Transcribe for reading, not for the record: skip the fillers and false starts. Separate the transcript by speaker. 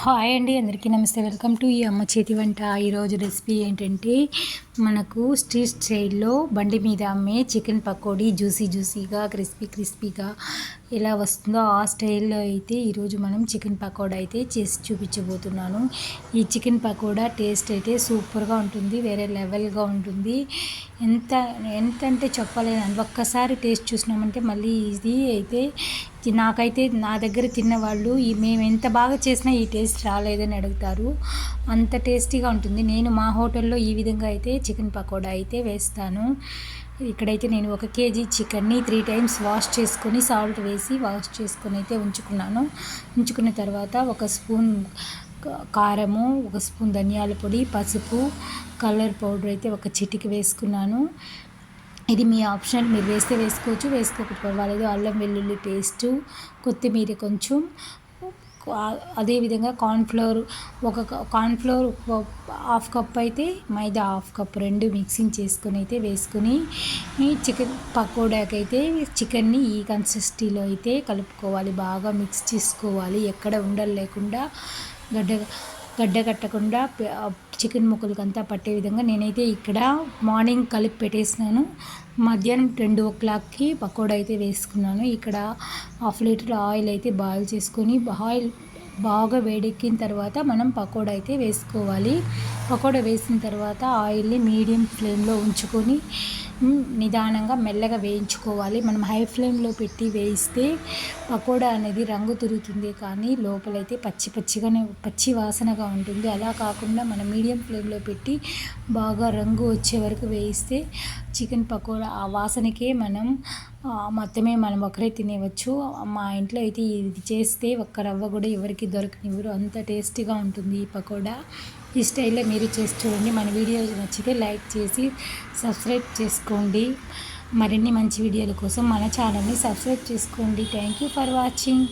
Speaker 1: Hi అండి, అందరికీ నమస్తే. వెల్కమ్ టు ఈ అమ్మ చేతి వంట. ఈరోజు రెసిపీ ఏంటంటే మనకు స్ట్రీట్ స్టైల్లో బండి మీద అమ్మే చికెన్ పకోడీ జ్యూసీగా క్రిస్పీగా ఎలా వస్తుందో ఆ స్టైల్లో అయితే ఈరోజు మనం చికెన్ పకోడా అయితే చేసి చూపించబోతున్నాను. ఈ చికెన్ పకోడా టేస్ట్ అయితే సూపర్గా ఉంటుంది, వేరే లెవెల్గా ఉంటుంది. ఎంత అంటే చెప్పలేనండి. ఒక్కసారి టేస్ట్ చూసినామంటే మళ్ళీ ఇది అయితే నాకైతే నా దగ్గర తిన్నవాళ్ళు మేము ఎంత బాగా చేసినా ఈ టేస్ట్ రాలేదని అడుగుతారు. అంత టేస్టీగా ఉంటుంది. నేను మా హోటల్లో ఈ విధంగా అయితే చికెన్ పకోడా అయితే వేస్తాను. ఇక్కడైతే నేను 1 kg చికెన్ని 3 times వాష్ చేసుకొని సాల్ట్ వేసి వాష్ చేసుకొని అయితే ఉంచుకున్న తర్వాత 1 స్పూన్ కారము, 1 స్పూన్ ధనియాల పొడి, పసుపు, కలర్ పౌడర్ అయితే 1 చిటికి వేసుకున్నాను. ఇది మీ ఆప్షన్, మీరు వేస్తే వేసుకోవచ్చు, వేసుకోకపోతే పర్వాలేదు. అల్లం వెల్లుల్లి పేస్టు, కొత్తిమీర కొంచెం, అదేవిధంగా కార్న్ఫ్లోర్ హాఫ్ కప్ అయితే, మైదా హాఫ్ కప్, 2 మిక్సింగ్ చేసుకొని అయితే వేసుకొని ఈ చికెన్ పకోడాకి అయితే చికెన్ని ఈ కన్సిస్టెన్సీలో అయితే కలుపుకోవాలి. బాగా మిక్స్ చేసుకోవాలి. ఎక్కడ ఉండలు లేకుండా గడ్డ కట్టకుండా చికెన్ ముక్కలకంతా పట్టే విధంగా నేనైతే ఇక్కడ మార్నింగ్ కలిపి పెట్టేసినాను. మధ్యాహ్నం 2 o'clockకి పకోడా అయితే వేసుకున్నాను. ఇక్కడ 1/2 లీటర్ ఆయిల్ అయితే బాయిల్ చేసుకొని ఆయిల్ బాగా వేడెక్కిన తర్వాత మనం పకోడా అయితే వేసుకోవాలి. పకోడా వేసిన తర్వాత ఆయిల్ని మీడియం ఫ్లేమ్లో ఉంచుకొని నిదానంగా మెల్లగా వేయించుకోవాలి. మనం హై ఫ్లేమ్లో పెట్టి వేయిస్తే పకోడా అనేది రంగు తిరుగుతుంది, కానీ లోపలైతే పచ్చి వాసనగా ఉంటుంది. అలా కాకుండా మనం మీడియం ఫ్లేమ్లో పెట్టి బాగా రంగు వచ్చే వరకు వేయిస్తే చికెన్ పకోడా ఆ వాసనకే మొత్తమే మనం ఒకరే తినేవచ్చు. మా ఇంట్లో అయితే ఇది చేస్తే ఒక్క రవ్వ కూడా ఎవరికి దొరకనివ్వరు, అంత టేస్టీగా ఉంటుంది ఈ పకోడా. ఈ స్టైల్లో మీరు చేసి చూడండి. మన వీడియో నచ్చితే లైక్ చేసి సబ్స్క్రైబ్ చేసుకోండి. మరిన్ని మంచి వీడియోల కోసం మన ఛానల్ని సబ్స్క్రైబ్ చేసుకోండి. Thank you for watching.